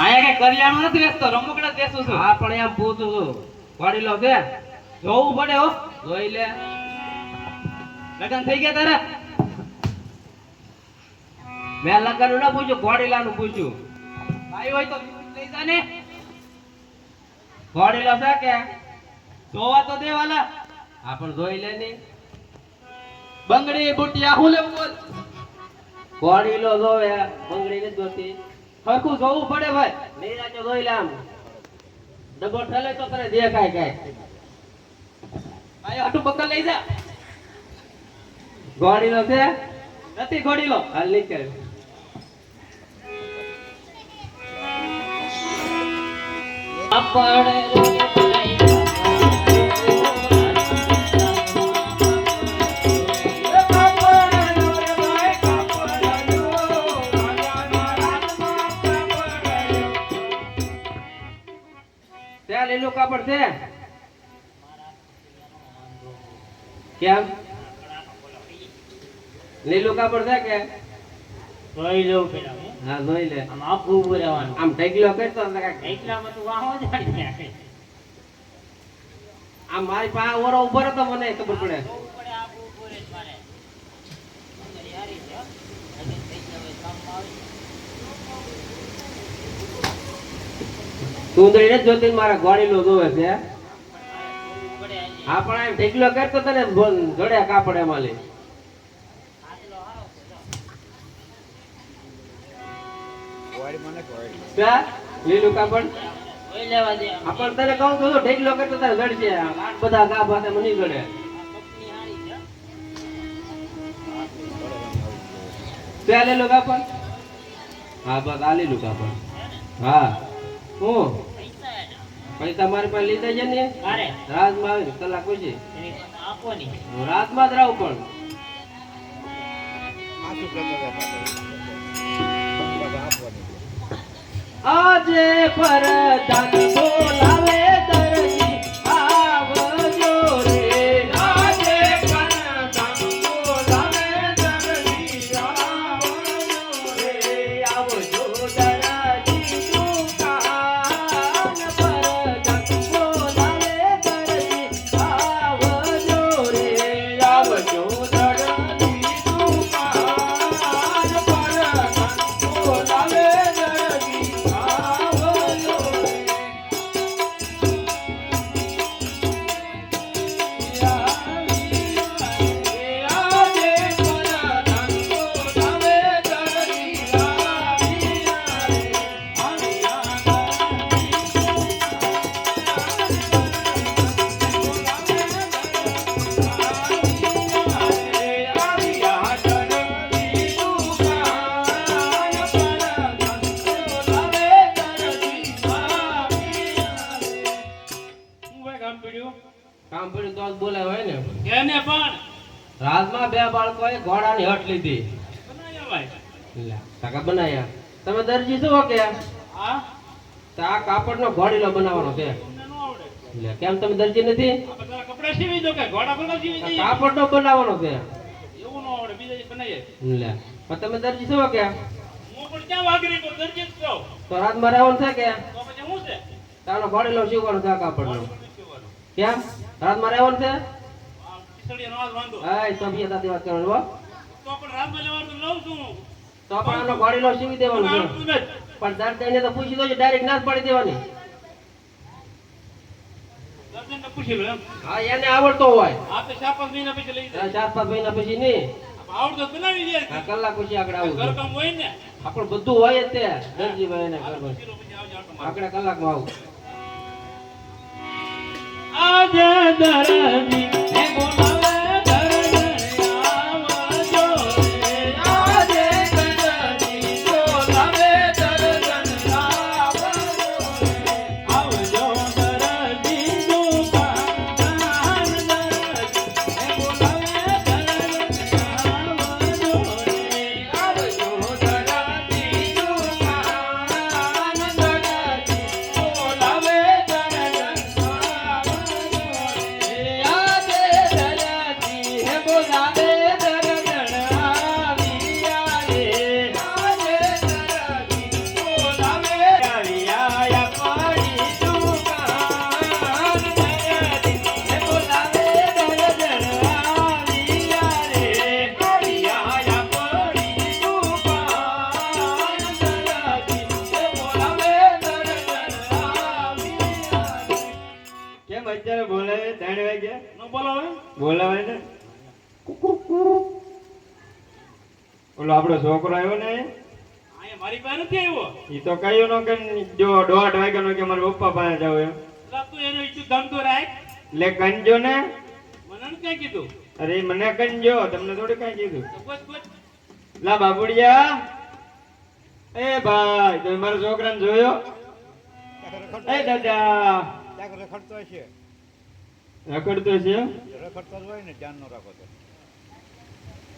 આયા કઈ કરિયાણું નથી વેચતો, રમકડા જ વેચું છું. હા પણ એમ પૂછું છું વાડી લો છે જોવું પડે હો. જોઈ લે. લગન થઈ ગયા તારા? મેં લગન ના પૂછ્યું ઘોડીલાનું પૂછ્યું. ભાઈ હોય તો લઈ જા ને. ઘોડીલો છે કે જોવા તો દે વાલા. હા પણ જોઈ લે ની. બંગડી બુટિયા હું લેવું બોલ. ઘોડીલો જોવે બંગડી નથી જોતી. હરખું જોવું પડે ભાઈ. નીરાજો જોઈ લે આમ ડબો ઠલે તો તને દેખાય કાય. ભાઈ આટું બકલ લઈ જા. ઘોડીલો છે નથી ઘોડીલો. હાલ નીકળ. ત્યાં લીલું કાપડ છે કેમ લીલું કાપડ છે કે જોઈ લઉં પેલા હા જોઈ લે. આમ આખું ઉભું રહેવાનું. આમ ઢગલો કરતો એટલામાં તું વાહો જાડી નાખે. આમ મારી પાસે ઓરો ઉભો રહેતો મને ખબર પડે. બહુ પડે આખું ઉભું રહે મારે. તમારી હારી છે હો. લગન થઈ ગયા હોય કામમાં આવે. સુંદરી ને જોતી મારા ગોળીલો જોવે છે. બહુ પડે હજી. હા પણ એમ ઢગલો કરતો તને જોડે કાપડ એમાં લે. આટલો હારો છે જો. ક્યાં લીલું કાપડ જોઈ લેવા દે. આ પણ તને કહું તો ઢગલો કરતો તને જડશે. આ બધા ગા પાસે મને નહીં જડે. આ કંપની હારી છે. ત્યાં લીલું કાપડ હા બસ આ લીલું કાપડ હા હું પૈસા એના. પૈસા મારી પાસે લીધા છે ને મારે રાજમાં આવે કલાક પછી એની પાસે આપો નહીં. હું રાતમાં જ રહું પણ આજે પરદાન બોલાવે દરજી આવજો રે. આજે પરદાન બોલાવે દરજી આવજો રે. આવજો દરજી દુકાન પરદાન બોલાવે દરજી આવજો રે. આવજો દરજી દુકાન પરદાન બોલાવે દરજી આવજો રે. કામ પડ્યું તો જ બોલાય હોય ને. એને પણ રાજમાં બે બાળકોએ ઘોડાની હટ લીધી. બનાયા ભાઈ. લે, કાકા બનાયા. તમે દરજી છો કે હા તો આ કાપડનો ઘોડીલો બનાવવાનો છે. તમને નો આવડે. લે, કેમ તમે દરજી નથી? આ બધા કપડા સીવી દો કે ઘોડા ભલા સીવી આ દઈએ. કાપડનો બનાવવાનો છે. એવું નો આવડે, બીજા જે બનાવીએ. લે, પણ તમે દરજી છો કે હું પણ ક્યાં વાગરી કો દરજી જ છું. તો રાજમાં રહેવાનું છે કે તો પછી હું છે? તારો ઘોડીલો સીવવાનો છે આ કાપડનો. સીવવાનું. કેમ રાજમાં રહેવાનું છે? આ ખીચડીનો આજ વાંધો. એ સભ્યતાથી વાત કરવાની હો. તો પણ રાતમાં જવાનું તો લઉં છું હું. તો પણ આનો ઘોડીલો સીવી દેવાનો છે. આવડતું નથી. પણ દર્દને તો પૂછી દો ડાયરેક્ટ ના જ પાડી દેવાની. દર્શનને પૂછી લો એમ. હા એને આવડતો હોય. આ તો 4-5 મહિના પછી લઈ જાય. 4-5 મહિના પછી નહીં. આવડતો તો બનાવી દે. આ કલાક પછી આગળ આવું છું. ઘરકામ હોય ને. આપણું બધું હોય જ તે દરજીભાઈ ને હાલો, ઘરમાં. પૂછી લો પછી આવજો આટો મારવા. આગળ કલાકમાં આવું. આજે દરજી હે બોલાવે દરજી આવજો રે. આજે દરજી બોલાવે દરજી આવજો રે. આવજો દરજી દુકાન દરજી હે બોલાવે દરજી આવજો રે. આવજો દરજી દુકાન દરજી બોલાવે દરજી આવજો રે. આજે બિચારો બોલાવે 3 વાગ્યા ન બોલાવે બોલાવે ને ઓલો આપણો છોકરો આવ્યો ને અહીંયા મારી પાસે નથી આવ્યો ઈ તો કયું નો કે જો 1:30 વાગ્યાનો કે મારા પપ્પા પાસે જાવ એમ એટલે તું એનો ઈચ્છું ધંધો રાખ લે કંજો ને મને નથી ક્યાં કીધું અરે મને કંજો તમને થોડી કઈ કીધું તો ગોત ગોત લા બાબુડિયા એ ભાઈ તમે મારા છોકરાને જોયો એ દાદા રખડતો હશે રખડતો છે રખડતો જ હોય ને ધ્યાન નો રાખો તો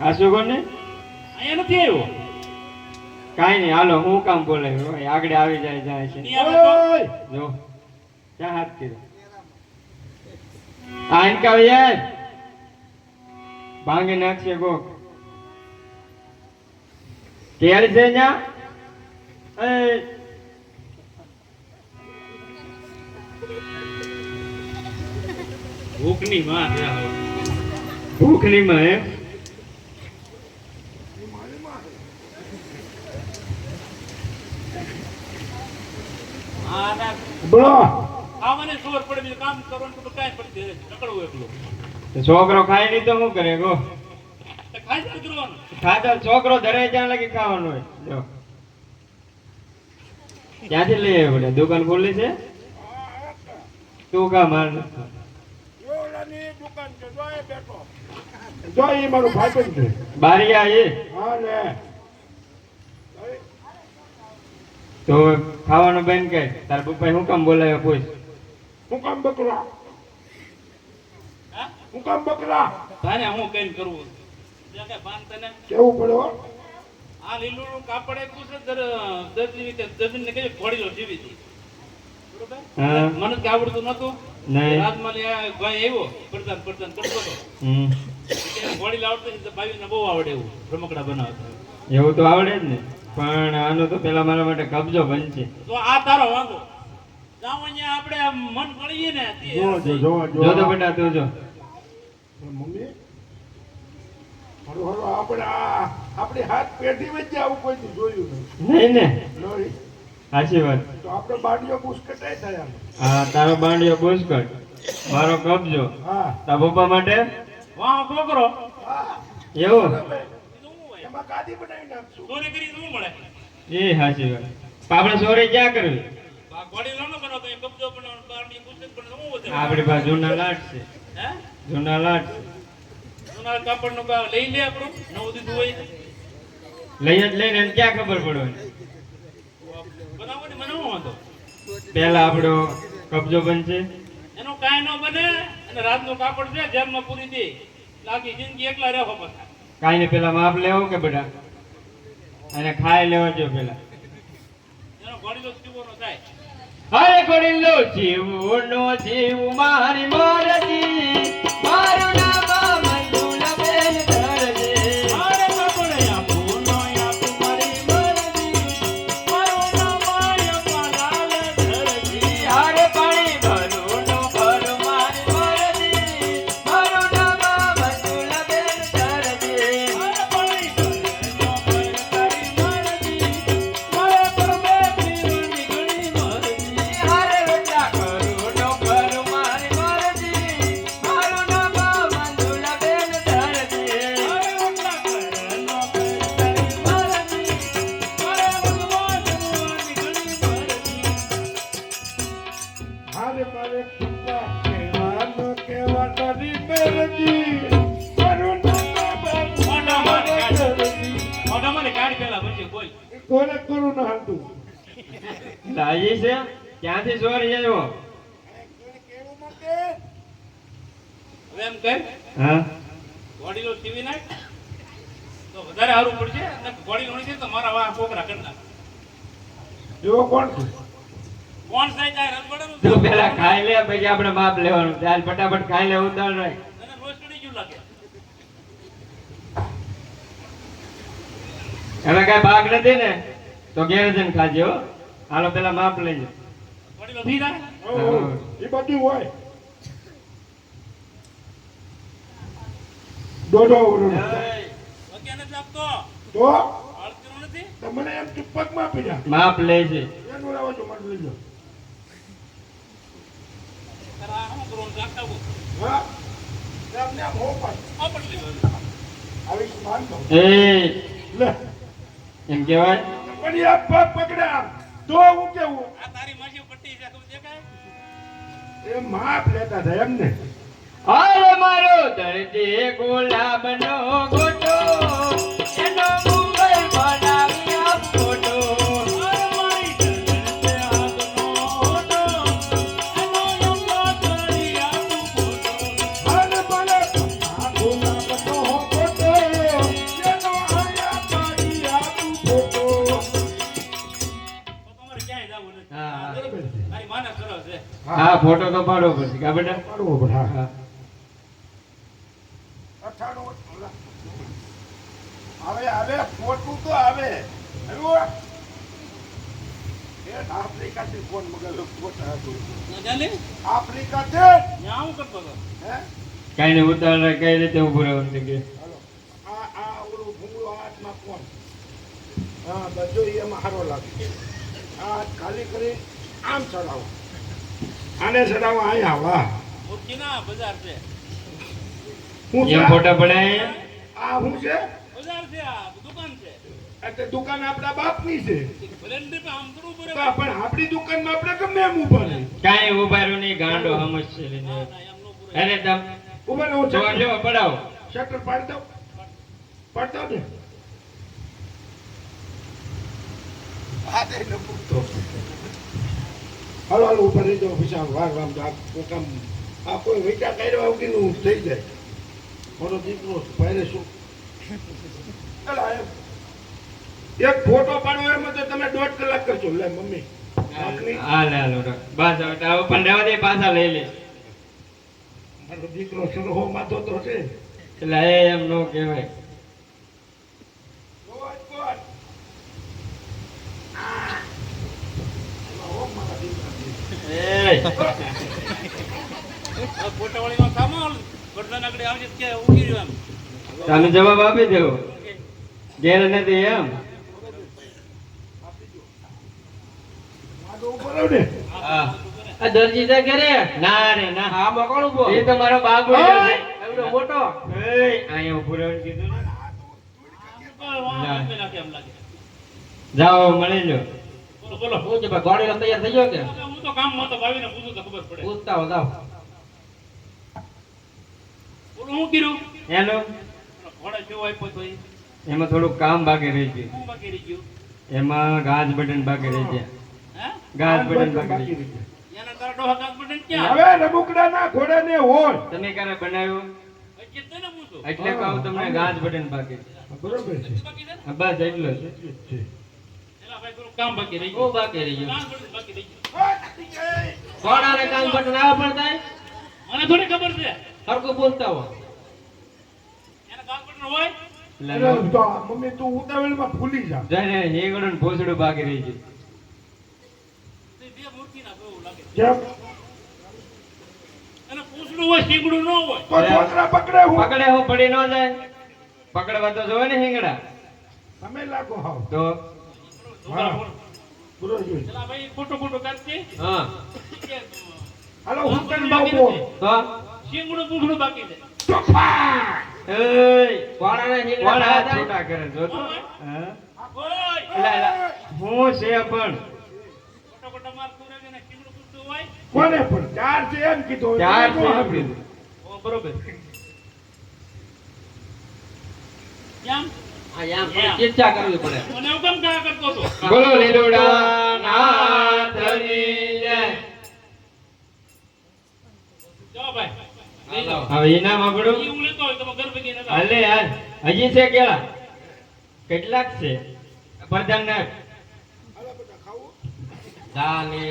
હાસુ કોને અહીંયા નથી આવ્યો કાઈ નહીં હાલો હું કામ બોલાવ્યો હોય આગળ આવી જાય છે નહીં આવે તો જો ક્યાં હાથ કર્યો આઈન કાવ યાર ભાંગી નાખશે કોક કેળ છે ન્યા એ ભૂખની માં છે આ. ભૂખની માં એમ આ ના બોલો ખાવાને ખબર પડે બીજું કામ કરવાનું તો કાંઈ પડતી નકળવું એકલું તો છોકરો ખાય નહીં તો શું કરે ગો તો ખાઈ જ કરવાનું ખાતા છોકરો ધરે ત્યાં લગી ખાવાનું હોય જો ક્યાંથી લઈ આવ્યો બેટા દુકાન ખોલી છે તું કા માર ઓલાની દુકાન છે જોય બેઠો જોય ઈ મારો ભાઈ છે બારિયા એ હા ને તો ખાવાનું બંધ કર તાર પપ્પા શું કામ બોલાવ્યો પૂછ હું કામ બકરા હા હું કામ બકરા તારે હું કઈ કરવું ત્યાં કઈ ભાન તને કેવું પડ્યો આ લીલું કાપડ આપ્યું છે દર્દીને કઈ ઘોડી લો જીવી હતી બરોબર હા. મને કે આવડતું નતું નહીં રાજમાં ભાઈ આવ્યો પડતાન કરતો હતો હમ. કે ઘોડી લાવડતો તો ભાઈને બહુ આવડે એવું રમકડા બનાવતા એવું તો આવડે જ ને પણ આનો તો પેલા મારા માટે કબજો બનશે તો આ તારો વાંધો જાવ અહીંયા આપણે આમ મન પડીએ ને તે જો જો તો બેટા તું જો મમ્મી હરો હરો આપણે હાથ પેઢી વચ્ચે આવું કોઈ જોયું નહીં ને નહીં સાચી વાત તો આપણે બાડીઓ પુષ્કટાઈ થયા હા તારો બાંડિયો પુષ્કળ મારો કબજો હા તારા પપ્પા માટે વાહ છોકરો હા એવું એમાં ગાદી બનાવી નાખશું ચોરી કરી શું મળે એ સાચી વાત આપણે સોરી ક્યાં કરવી આ ઘોડી લાવનો બનાવતો એ કબજો બનાવવાનો બારની પુસ્તક બનાવતો શું વધે આપણી પાસે જૂના લાટ છે હે જૂના લાટ સોનાર કાપડનો લઈ લે આપણું નવું દીધું હોય લઈ જ લઈને એને ક્યાં ખબર પડવાની બનાવો ને મને શું વાંધો પેલા આપણો કબજો બનશે એનો કાંઈ ન બને અને રાતનું કાપડ છે જેમમાં પૂરી દે લાગી જિંદગી એકલા રહેવો પાછા કાંઈ ને પેલા માપ લેવો કે બેટા અને ખાઈ લેવો જો પેલા એનો ઘોડીલો જીવોનો થાય અરે ગોરીલો જીવનો જીવ મારી મોરજી મારું નામ મંજુલાબેન ધરજે મારે કપડે આપું નો આપું મારી મરજી મારું નામ પાલાલ ધરજી હારે પાણી ભરું નો ભરું મારી મોરજી મારું નામ મંજુલાબેન ધરજે મારે પાણી ભરનો ભર તારી મરજી મારે પરમે જીવની ઘણી મરજી હારે રોટલા કરું નો ભરું મારી મોરજી મારું નામ મંજુલાબેન ધરજે મારે ઓટલા કરનો ભર તારી મરજી મારે ભગવાન જીવની ઘણી મરજી મારે મારે પિતા કહેવાનો કેવા તારી મેરજી મારું નામ મોઢામાં કાઢી પેલા પછી બોલ કોને કરું ના હાલતું લાજી છે ક્યાંથી ચોરી આવ્યો કેવું માટે હવે એમ કર હા ઘોડીલો સીવી નાખ તો વધારે સારું પડશે અને ઘોડી લોણી છે તો મારા વાહ છોકરા કરી નાખ જો કોણ છે કોણ સાહેબ આ રંગવડાનું તું પેલા ખાઈ લે પછી આપણે માપ લેવાનું ચાલ ફટાફટ ખાઈ લે ઉતાર રાખ તને રોજ ચડી ગયું લાગે હવે કઈ ભાગ નથી ને તો ઘેર જઈને ખાજે હો હાલો પેલા માપ લેજો ઘોડીલો થઈ જાય એ બધું હોય દોડો અત્યારે નથી આપતો તો અડતીનું નથી તમને એમ ચુપ્પકમાં પીડા માપ લે છે એનું રહેવા જો મને લઈ જાઓ તારા શું કરવાનું રાખતા આવું હા એમને આમ હોપાય. આ પટલી આવી માનતો એ લે એમ કહેવાય પણ એ પગ પકડે આમ તો હું કેવું આ તારી માસી પટ્ટી છે ખબર દેખાય એ માપ લેતા હતા એમને હાય મારો દર્દી ગુલાબનો ગોટો એનો મુંબઈ બનાવી આપ ફોટો અરે મારી ધરતે હાથનો હોટો એનો યંગો કરી આપું ફોટો હાલે ભલે આખો નાખતો હો ફોટો એનો આયા પાડી આપું ફોટો તો તમારે ક્યાંય જવું નથી હા બરાબર છે તારી માને સરસ છે હા ફોટો તો પાડવો પડશે કા બેટા પાડવો પડે હા હા 98 આવે ફોટું તો આવે આવ્યું એ આફ્રિકાથી ફોન મગાવ્યો ફોટા હતું ન જાને આફ્રિકાથી ત્યાં આવું કરતો હતો હે કઈ ને ઉતારે કઈ રીતે ઉભું રહેવાનું કે હાલો આ ઓલું ભૂંગળો હાથમાં કોણ હા બધો એમાં હારો લાગે આ હાથ ખાલી કરી આમ ચડાવો આને ચડાવો અહીંયા વાહ ઓળખીના બજાર છે હું એમ છે ફોટા પડાય આ હું છે બજાર છે આ દુકાન છે એટલે દુકાન આપણા બાપની છે ભલે ને પણ આમ થોડું તો બરાબર પણ આપણી દુકાનમાં આપણે ગમે એમ ઉભા રહી કાઈ ઉભા રહ્યો નહીં ગાંડો હમજ છે લઈને ના એમ નો પૂરો અરે તમ ઉભા રહો જો જો પડાવો શટર પાડી દો ને આ દે ને પૂરતો હાલો હાલો ઉપર રહી જાઓ વિશાલ વાર વામ તો આ કોકામ આ કોઈ વિચાર કર્યો વગરનું થઈ જાય મારો દીકરો પહેલે શું અલા, એક ફોટો પાડવો એમાં તો તમે 1.5 કલાક કરશો લે મમ્મી આપની હાલ હાલો બસ હવે તાવ પણ રહેવા દે પાછા લઈ લે મારો દીકરો સરહો માથો તો છે એટલે એમ નો કહેવાય રોજ કોણ આ ઓ મારા દીકરા એ આ ફોટાવાળીનો સામો ગરદન આગળ આવજે કે ઊભી રહ્યો એમ તમે જવાબ આપી દેવો ઘેર નથી એમ મારો ઉપર આવ ને હા આ દરજી જા ઘરે ના રે ના હા મકોણ ઉભો એ તો મારો બાબુ છે એવડો મોટો એ અહીંયા ઉભો રહેવાનું કીધું ને વાહ નાખે એમ લાગે જાઓ મળી લો બોલો બોલો હું છે ભાઈ ગોળીનો તૈયાર થઈ ગયો કે હું તો કામમાં તો ભાવીને પૂછું તો ખબર પડે પૂછતા હો જાઓ બોલો હું કર્યું એનો ઘોડા જેવો આપ્યો તો ઈ. એમાં થોડું કામ બાકી રહી ગયું હું બાકી રહી ગયું એમાં ગાજ બટન બાકી રહી ગયા હે ગાજ બટન બાકી રહી ગયા એના તારા ડોહા કાચ બટન ક્યાં હવે રમુકડા ના ઘોડા ને હોય તમે ક્યારે બનાવ્યો હજી તને પૂછું એટલે કહું તમને ગાજ બટન બાકી છે. બરોબર છે બાકી છે હા, બસ એટલો જ છે એલા ભાઈ થોડું કામ બાકી રહી બહુ ગયું બાકી રહી ગયું કામ બટન બાકી રહી ગયું ઘોડાને કાન બટન આવવા પડતા મને થોડી ખબર છે હરકો બોલતા હો એના કાચ બટન હોય એટલે અરે તો મમ્મી તું ઉતાવળમાં ભૂલી જા જઈને હેગડું ને ભોસડું બાકી રહી ગયું તે બે મૂર્તિ ના બહુ લાગે કેમ અને પૂછડું હોય શીંગડું ન હોય તો છોકરા પકડે હું પકડે હું પડી ન જાય પકડવા તો જોવે ને હિંગડા તમે લાગો હાવ તો હા બરોબર છે. એલા ભાઈ ફોટો ફોટો કાઢતી હા હાલો હું તને બાવ બોલ તો શીંગડું પૂછડું બાકી છે એય ઘોડાને કોણ હિંગડા હાથ ખાતા છૂટા કરે જો તો હા ઓય એલા, એલા, હું છે પણ ફોટો ફોટો મારતું રહે ને શીંગડું પૂછતું હોય કોને પણ ચાર છે એમ કીધું ચાર તમે છે ન એમ કીધું. ઓ બરોબર કેમ આ યામ થોડી ચર્ચા કરવી પડે મને હું કેમ કા કરતો હતો બોલો લીલુડા નાથની જય. જાઓ ભાઈ લઈ જાઓ હવે ઇનામ આપણું ઈ હું લેતો હોય તમે ઘર ભેગી નતા હાલે હાલ હજી છે કેળા કેટલાક છે પ્રધાન હાલો બેટા ખાવું દાળ ને